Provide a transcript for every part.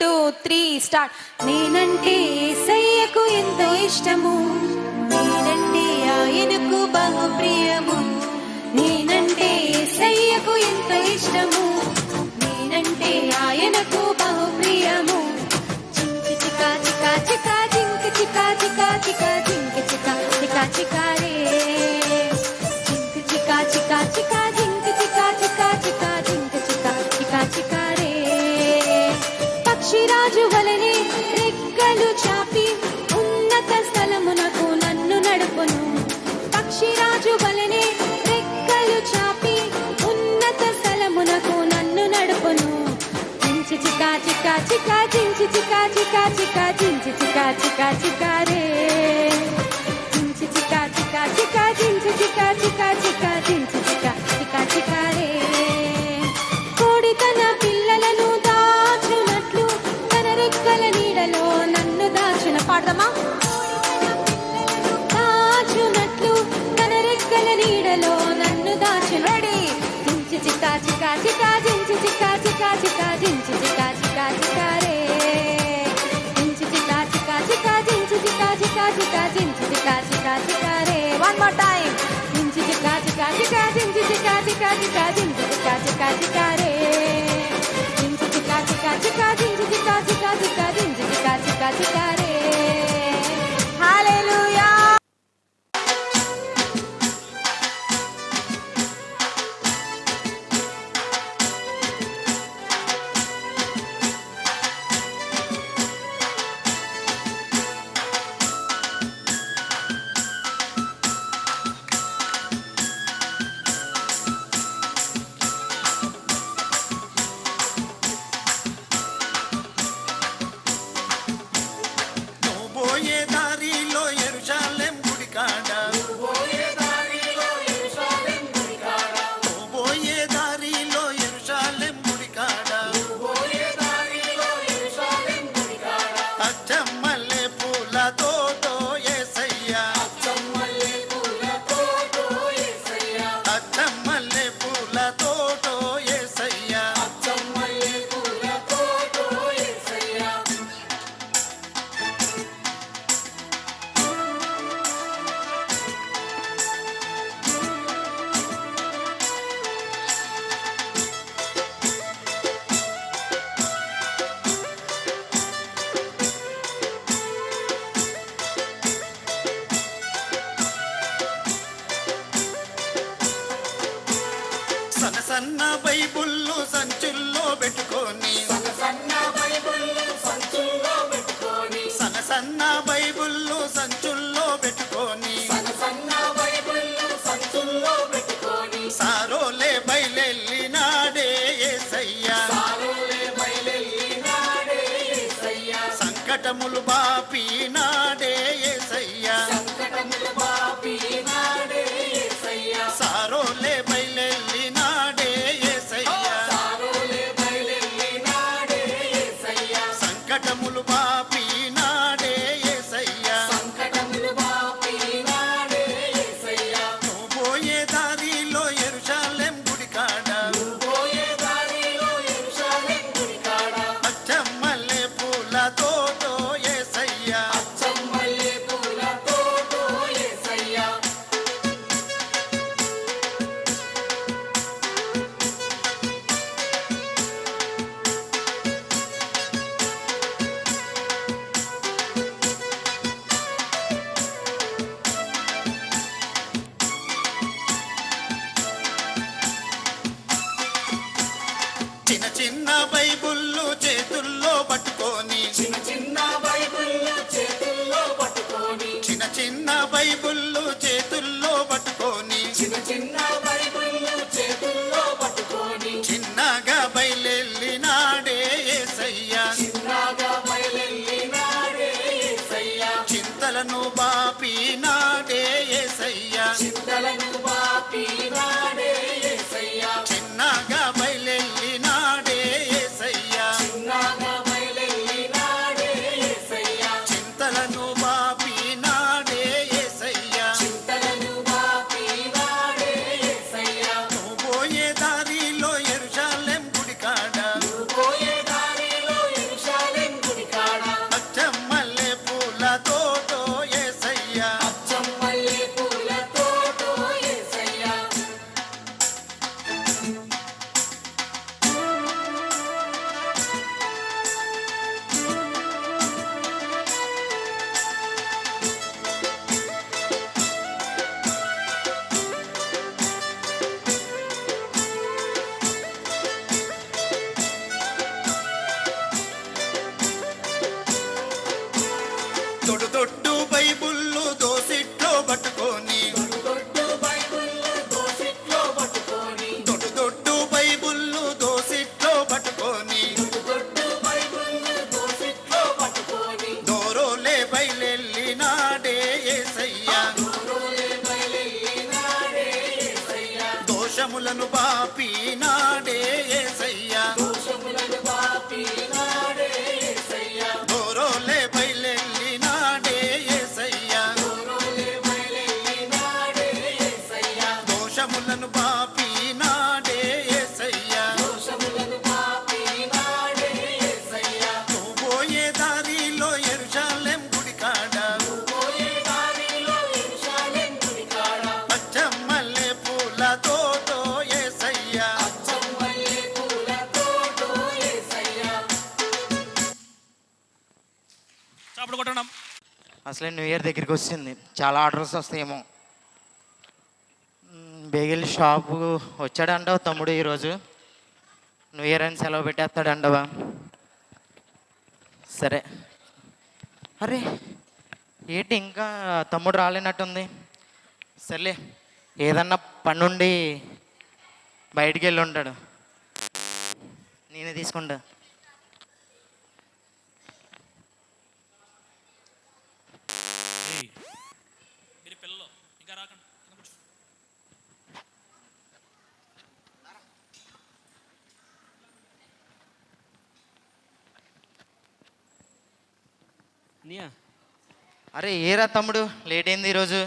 2 3 start. నేనంటే యేసయ్యకు ఎంతో ఇష్టము, నేనంటే ఆయనకు బహు ప్రియము. నేనంటే యేసయ్యకు ఎంతో ఇష్టము, నేనంటే ఆయనకు బహు ప్రియము. చింకి చికా చికా చికా చింకి చికా చికా చికా చింకి చికా చికా చికా రే. చింకి చికా చికా చికా చింకి చికా చికా చికా చింకి చికా చికా చికా రే. పక్షిరాజు వలెనే రెక్కలు చాపి ఉన్నత స్థలమునకు నన్ను నడుపును. పక్షిరాజు వలెనే రెక్కలు చాపి ఉన్నత స్థలమునకు నన్ను నడుపును. చించి చికా చికా చికా చించి చికా చికా చికా చించి చికా చికా చికా రే. చించి చికా చికా చికా చించి చికా చికా చికా చించి చికా చికా చికా రే. కోడి తన పిల్లలను దాచునట్లు తన రెక్కల నీడలో నన్ను దాచిన. పాడదామా? దాచునట్లు తన రెక్కల నీడలో నన్ను దాచిన. రెడీ. చించి చికా చికా చికా చించి చికా చికా చికా చించి చికా చికా చికా రే. చించి చికా చికా చికా చించి చికా చికా చికా చించి చికా చికా చికా రే. One more time. చించి చికా చికా చికా చించి చికా చికా చికా చించి చికా చికా చికా రే. చించి చికా చికా చికా చించి చికా చికా చికా చించి చికా చికా చికా రే. హల్లెలూయా. పోయే దారిలో యెరూషలేం గుడి కాడ, పోయే దారిలో యెరూషలేం గుడి కాడ, పోయే దారిలో యెరూషలేం గుడి కాడ, పోయే దారిలో యెరూషలేం గుడి కాడ. అచ్చమల్లె పూలతోటో యేసయ్యా, అచ్చమల్లె పూలతోటో యేసయ్యా, అచ్చమల్లె పూలతోటో యేసయ్యా, అచ్చమల్లె పూలతోటో యేసయ్యా. సన్న సన్న బైబుల్లు సంచుల్లో పెట్టుకొని, సన్న సన్న బైబుల్లు సంచుల్లో పెట్టుకొని, సన్న సన్న బైబుల్లు సంచుల్లో పెట్టుకొని, సన్న సన్న బైబుల్లు సంచుల్లో పెట్టుకొని, సారోలే బయలెల్లినాడే యేసయ్యా, సారోలే బయలెల్లినాడే యేసయ్యా, సంకటములు బాపినాడే యేసయ్యా, సంకటములు బాపినాడే యేసయ్యా, సారోలే బయలెల్లినాడే యేసయ్యా, సారోలే బయలెల్లినాడే యేసయ్యా, సంకటములు బాపినాడే యేసయ్యా, సంకటములు బాపినాడే యేసయ్యా. నువ్వు పోయే దారిలో యెరూషలేం గుడి కాడ, నువ్వు పోయే దారిలో యెరూషలేం గుడి కాడ, అచ్చమల్లె పూలతోటో యేసయ్యా, అచ్చమల్లె పూలతోటో యేసయ్యా. దొడ్డు దొడ్డు బైబుల్లు దోసిట్లో పట్టుకొని దొడ్డు దొడ్డు బైబుల్లు దోసిట్లో పట్టుకొని దోరోలే బయలెల్లినాడే యేసయ్యా దోషములను బాపినాడే యేసయ్యా దోరోలే బయలెల్లినాడే యేసయ్యా దోషములను బాపినాడే యేసయ్యా నువ్వు పోయే దారిలో యెరూషలేం గుడి కాడ పచ్చమల్లె పూలతో యేసయ్యా చాపడు కొట్టడం. అసలే న్యూ ఇయర్ దగ్గరికి వచ్చింది, చాలా ఆర్డర్స్ వస్తాయేమో. బేగిల్ షాపు వచ్చాడంటావు తమ్ముడు ఈరోజు, న్యూ ఇయర్ అని సెలవు పెట్టేస్తాడంటవా? సరే. అరే ఏంటి ఇంకా తమ్ముడు రాలేనట్టుంది. సర్లే, ఏదన్నా పనుండి బయటికి వెళ్ళి ఉంటాడు, నేనే తీసుకుంటా. ఏయ్, మీరు పిల్లలు ఇంకా రాకండి. కింద కూర్చో. నియా అరే ఏరా తమ్ముడు, లేట్ అయింది ఈరోజు.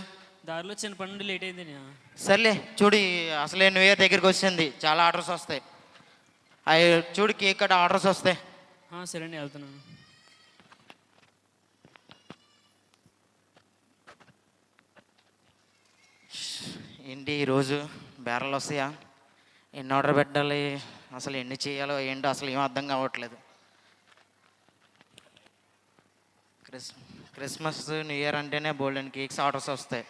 దారిలో చిన్న పని నుండి లేట్ అయింది నియా. సర్లే చూడు, అసలే న్యూ ఇయర్ దగ్గరికి వచ్చింది, చాలా ఆర్డర్స్ వస్తాయి. అవి చూడు, కేక్ కట్ ఆర్డర్స్ వస్తాయి. సరే అండి, వెళ్తున్నాను. ఏంటి ఈరోజు బేరాలు వస్తాయా? ఎన్ని ఆర్డర్ పెట్టాలి, అసలు ఎన్ని చేయాలో ఏంటో అసలు ఏం అర్థం కావట్లేదు. క్రిస్మస్ న్యూ ఇయర్ అంటేనే బోల్డెన్ కేక్స్ ఆర్డర్స్ వస్తాయి.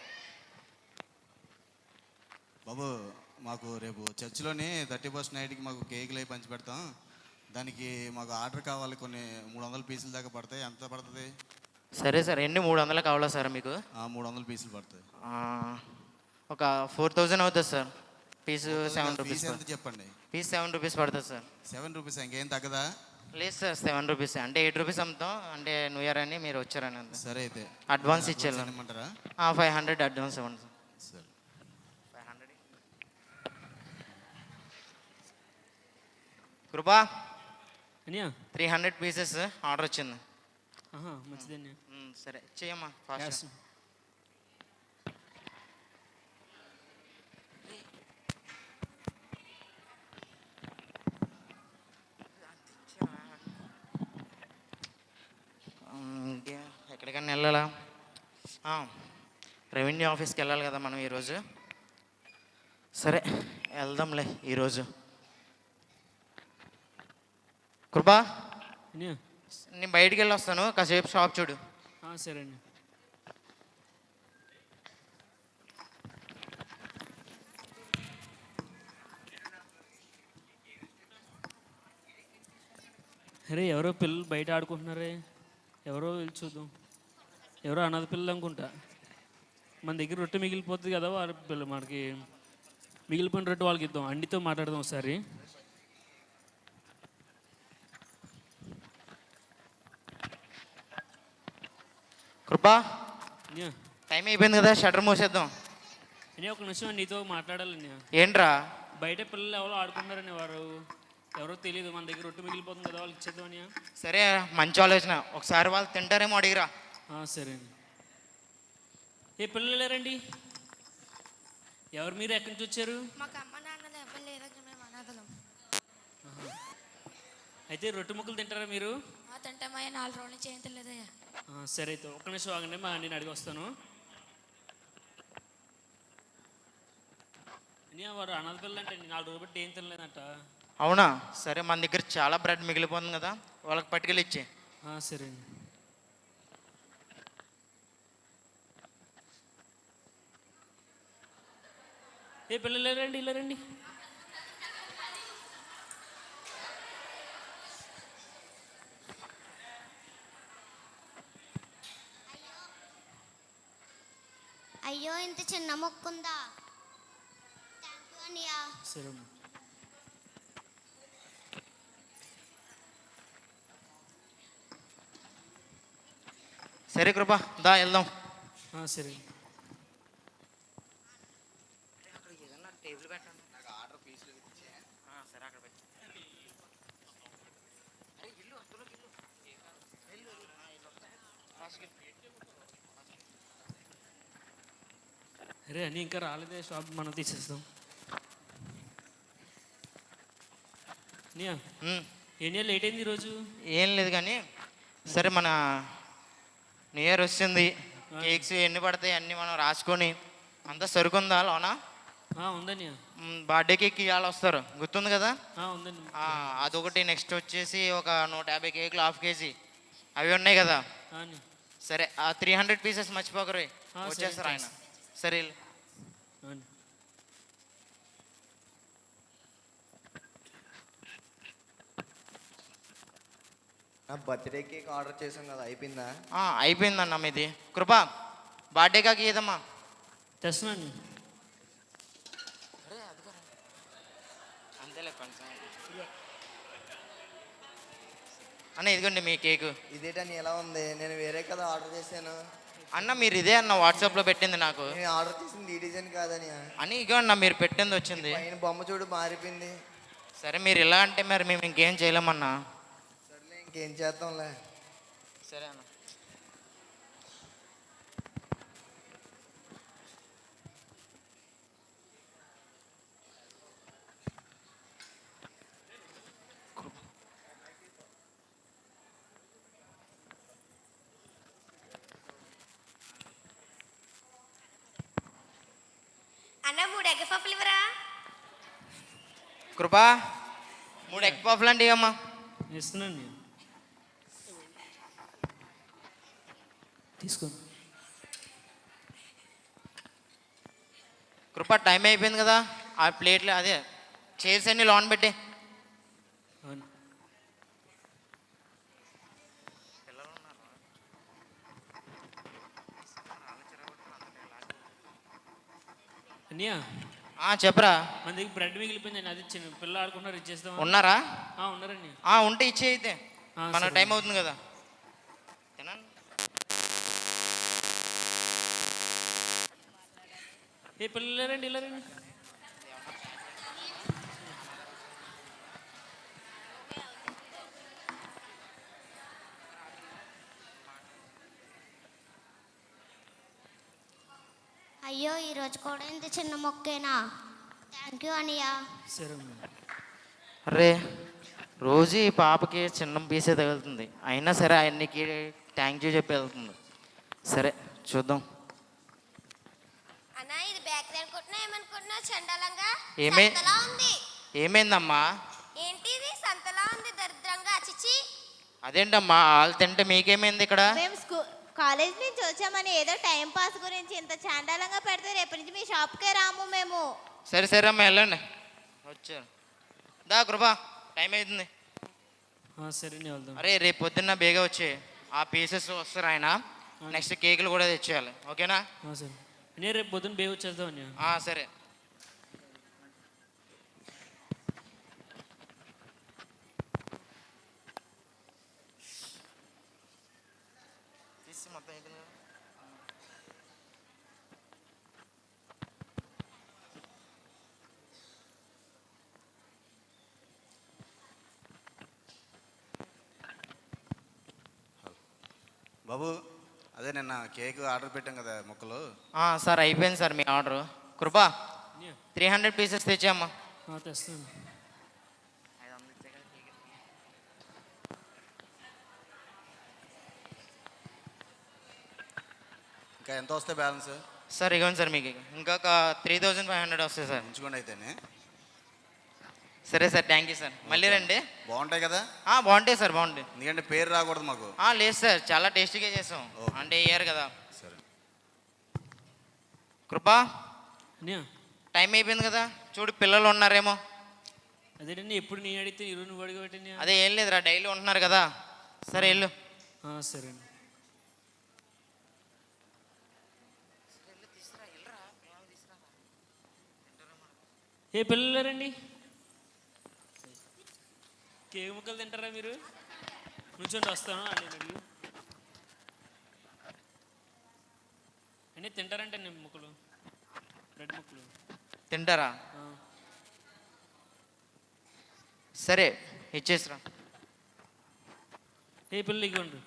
బాబు, మాకు రేపు చర్చిలోని 31st నైట్కి మాకు కేకులు అవి పంచి పెడతాం. దానికి మాకు ఆర్డర్ కావాలి, కొన్ని 300 పీసుల దాకా పడతాయి. ఎంత పడుతుంది? సరే సార్, ఎన్ని 300 కావాలా సార్ మీకు? 300 పీసులు పడతాయి. ఒక 4000 అవుతుంది సార్. పీసు 7 రూపీస్. ఎంత చెప్పండి? పీస్ 7 రూపీస్ పడుతుంది సార్. 7 రూపీస్, ఇంకేం తగ్గదా? లేదు సార్, 7 రూపీస్ అంటే 8 రూపీస్ అమ్ముతాం, అంటే న్యూ ఇయర్ అని మీరు వచ్చారని అంతే. సరే అయితే అడ్వాన్స్ ఇచ్చేయాలి. ఇమ్మంటారా? 500 అడ్వాన్స్ ఇవ్వండి సార్. సరే. 500. కృపా, నియా 300 పీసెస్ ఆర్డర్ వచ్చింది. మంచిదండి. సరే చేయమ్మా, ఫాస్ట్. ఎక్కడికన్నా వెళ్ళాలా? రెవెన్యూ ఆఫీస్కి వెళ్ళాలి కదా మనం ఈరోజు. సరే వెళ్దాంలే ఈరోజు. కృపా, నియా నేను బయటికి వెళ్ళి వస్తాను, కాసేపు షాప్ చూడు. సరే అండి. అరే ఎవరో పిల్లలు బయట ఆడుకుంటున్నారే, ఎవరో వెళ్ళి చూద్దాం. ఎవరో అనాథ పిల్లలు అనుకుంటా. మన దగ్గర రొట్టె మిగిలిపోతుంది కదా, వాళ్ళ పిల్లలు మనకి మిగిలిపోయిన రొట్టె వాళ్ళకి ఇద్దాం. అండితో మాట్లాడదాం ఒకసారి. కృపా, నియా టైం అయిపోయింది కదా, షట్టర్ మూసేద్దాం. నేను ఒక నిమిషం నీతో మాట్లాడాలని. ఏంట్రా? బయట పిల్లలు ఎవరో ఆడుకుంటారని, వారు ఎవరో తెలియదు. మన దగ్గర రొట్టె మిగిలిపోతుంది కదా, వాళ్ళకి ఇచ్చేద్దామని. సరే, మంచి ఆలోచన. ఒకసారి వాళ్ళు తింటారేమో అడిగిరా. సరే అండి. ఏ పిల్లలు లేరండి? ఎవరు మీరు? ఎక్కడి నుంచి వచ్చారు? మాకు అమ్మ నాన్నలు ఎవరు లేదండి, మేము అనాథలం. అయితే రొట్టె ముక్కలు తింటారా మీరు? తింటామయ్యా, 4 రోజుల నుంచి ఏం తెలియదయ్యా. సరే అయితే ఒక్క నిమిషం ఆగండి, మా నేను అడిగి వస్తాను. వారు అనాథ పిల్లలు అంటే 4 రోజులు బట్టి ఏం తినలేదంట. అవునా? సరే, మన దగ్గర చాలా బ్రెడ్ మిగిలిపోతుంది కదా, వాళ్ళకి పట్టుకెళ్ళి ఇచ్చే. సరే అండి. ఏ పిల్లలు లేరండి, ఇలా రండి. అయ్యో ఇంత చిన్న మొక్కుందా. థ్యాంక్ యూ అన్నయ్య. సరే అమ్మా. సరే కృప, దా వెళ్దాం. సరే టేబుల్ పెట్టండి. నాకు ఆర్డర్ పీసులు సరే అక్కడ పెట్టి. అరే అని ఇంకా రాలేదే, షాప్ మనం తీసేస్తాం. అన్నయ్య ఏం లేట్ అయింది ఈరోజు? ఏం లేదు కానీ సరే, మన న్యూ ఇయర్ వస్తుంది, కేక్స్ ఎన్ని పడతాయి అన్నీ మనం రాసుకొని అంతా సరుకుందా లోనా? ఉందన్నయ్య. బర్త్డే కేక్ ఇవాళ వస్తారు, గుర్తుంది కదా? ఉందండి. అదొకటి. నెక్స్ట్ వచ్చేసి ఒక 150 కేకులు, హాఫ్ కేజీ అవి ఉన్నాయి కదా. సరే, ఆ 300 పీసెస్ మర్చిపోకరు, వచ్చేస్తారు ఆయన. సరే బర్త్డే కేక్ ఆర్డర్ చేసాం కదా, అయిపోయిందా? అయిపోయిందన్న మీది. కృప బర్త్డే కేక్ ఏదమ్మా? తెస్తున్నాను. అంతేలే కొంచెం అన్న, ఇదిగోండి మీ కేకు. ఇదేటని ఎలా ఉంది? నేను వేరే కదా ఆర్డర్ చేశాను అన్న. మీరు ఇదే అన్న వాట్సాప్లో పెట్టింది నాకు. నేను ఆర్డర్ చేసింది ఈ డిజైన్ కాదని. అని ఇగో అన్న, మీరు పెట్టింది వచ్చింది. పైన బొమ్మ చూడు మారిపోయింది. సరే, మీరు ఇలా అంటే మరి మేము ఇంకేం చేయలేమన్నా. సర్లే, ఇంకేం చేద్దాంలే. సరే అన్న. అన్న 3 ఎగ్ పఫ్లు ఇవ్వరా? కృపా 3 ఎగ్ పఫ్లు అంటే అమ్మా. ఇస్తున్నాను, తీసుకో. కృప టైం అయిపోయింది కదా, ఆ ప్లేట్లు అదే చైర్స్ అన్ని లోన్ పెట్టి. అన్నయ్య చెప్పరా. మన దగ్గర బ్రెడ్ మిగిలిపోయింది, అది చిన్న పిల్లలు ఆడుకుంటున్నారు, ఇచ్చేస్తాం. ఉన్నారా? ఉన్నారండి. ఉంటే ఇచ్చే అయితే, మన టైం అవుతుంది కదా. ఏ పిల్లలు రండి, ఇలా రండి. అయ్యో ఈరోజు కూడా ఇంత చిన్న మొక్కేనా. థ్యాంక్ యూ అన్నయ్య. సరే. అరే, రోజు ఈ పాపకి చిన్న పీసే తగులుతుంది, అయినా సరే ఆయనకి థ్యాంక్ యూ చెప్పి వెళ్తుంది. సరే చూద్దాం. అన్న ఇది బేకరీ అనుకుంటున్నా, ఏమనుకుంటున్నా? చండాలంగా ఉంది. ఏమైందమ్మా? ఏంటి ఇది సంతలా ఉంది, దరిద్రంగా. చిచి. అదేంటమ్మా, వాళ్ళు తింటే మీకేమైంది? ఇక్కడ మేము కాలేజ్ నుంచి వచ్చామని ఏదో టైం పాస్ గురించి ఇంత చాండాలంగా పెడితే రేపటి నుంచి మీ షాప్కే రాము మేము. సరే సరే అమ్మా, వెళ్ళండి. వచ్చారు. దా కృపా, టైం అవుతుంది. సరే వెళ్దాం. అరే, రేపు పొద్దున్న బేగా వచ్చే ఆ పీసెస్ వస్తారు ఆయన. నెక్స్ట్ కేకులు కూడా తెచ్చేయాలి, ఓకేనా? సరే. నేను రేపు పొద్దున్న బేగా వచ్చేద్దాం అన్నయ్య. సరే. మొత్తం అయిపోయింది. బాబు, అదే నిన్న కేక్ ఆర్డర్ పెట్టాం కదా మొక్కలు. సార్ అయిపోయింది సార్ మీ ఆర్డర్. కృపా 300 పీసెస్ తెచ్చామ్మా. తెస్తాను. ఇంకా ఎంత వస్తాయి బ్యాలెన్స్? సార్ ఇవ్వండి సార్, మీకు ఇంకొక 3500 వస్తాయి సార్. ఉంచుకోండి అయితేనే. సరే సార్, థ్యాంక్ యూ సార్. మళ్ళీ రండి. బాగుంటాయి కదా? బాగుంటాయి సార్, బాగుంటాయి. ఎందుకంటే పేరు రాకూడదు మాకు. లేదు సార్, చాలా టేస్టీగా చేసాం, అంటే ఇయ్యారు కదా. సరే. కృపా టైం అయిపోయింది కదా, చూడు పిల్లలు ఉన్నారేమో. అదేనండి, ఎప్పుడు నేను అడిగితే ఈరోజు నువ్వు అడిగబెట్టండి. అదే ఏం లేదురా, డైలీ ఉంటున్నారు కదా. సరే వెళ్ళు. సరే అండి. ఏ పిల్లలు రండి. కేక్ ముక్కలు తింటారా మీరు? నుంచోండి, వస్తాను అండి. అన్నీ తింటారంటే నేను ముక్కలు, బ్రెడ్ ముక్కలు తింటారా? సరే ఇచ్చేసిరా. ఏ పిల్లలు ఇవ్వండి.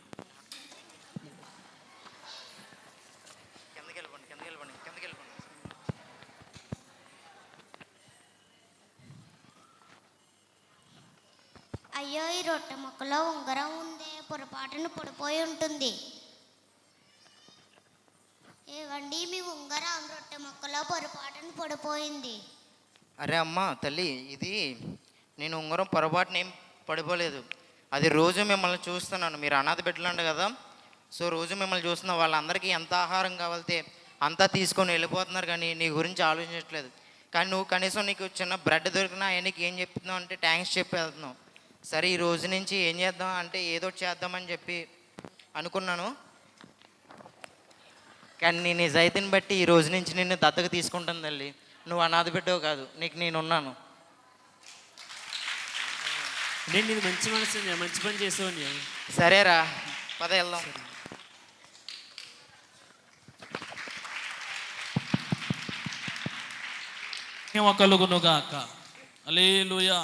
కిందకి వెళ్ళిపోండి, కిందకి వెళ్ళిపోండి, కిందకి వెళ్ళిపోండి. అయ్యో ఈ రొట్టె ముక్కలో ఉంగరం ఉందే, పొరపాటున పడిపోయి ఉంటుంది. ఏవండి మీ ఉంగరం రొట్టె ముక్కలో పొరపాటున పడిపోయింది. అరే అమ్మ తల్లి, ఇది నేను ఉంగరం పొరపాటున ఏం పడిపోలేదు. అది రోజు మిమ్మల్ని చూస్తున్నాను. మీరు అనాథ బిడ్డలండి కదా, సో రోజు మిమ్మల్ని చూస్తున్న వాళ్ళందరికీ ఎంత ఆహారం కావాలితే అంతా తీసుకొని వెళ్ళిపోతున్నారు, కానీ నీ గురించి ఆలోచించట్లేదు. కానీ నువ్వు కనీసం నీకు చిన్న బ్రెడ్ దొరికినా ఆయనకి ఏం చెప్తున్నావు అంటే థ్యాంక్స్ చెప్పి వెళ్తున్నావు. సరే ఈ రోజు నుంచి ఏం చేద్దాం అంటే ఏదో చేద్దామని చెప్పి అనుకున్నాను. కానీ నీ నిజాయితీని బట్టి ఈ రోజు నుంచి నిన్ను దత్తకు తీసుకుంటాను తల్లి. నువ్వు అనాథ బిడ్డవు కాదు, నీకు నేనున్నాను. నేను నీది మంచి మనసు, మంచి పని చేసేవాడిని. సరేరా, పద వెళ్దాం. మహిమ కలుగునుగాక. హల్లెలూయా.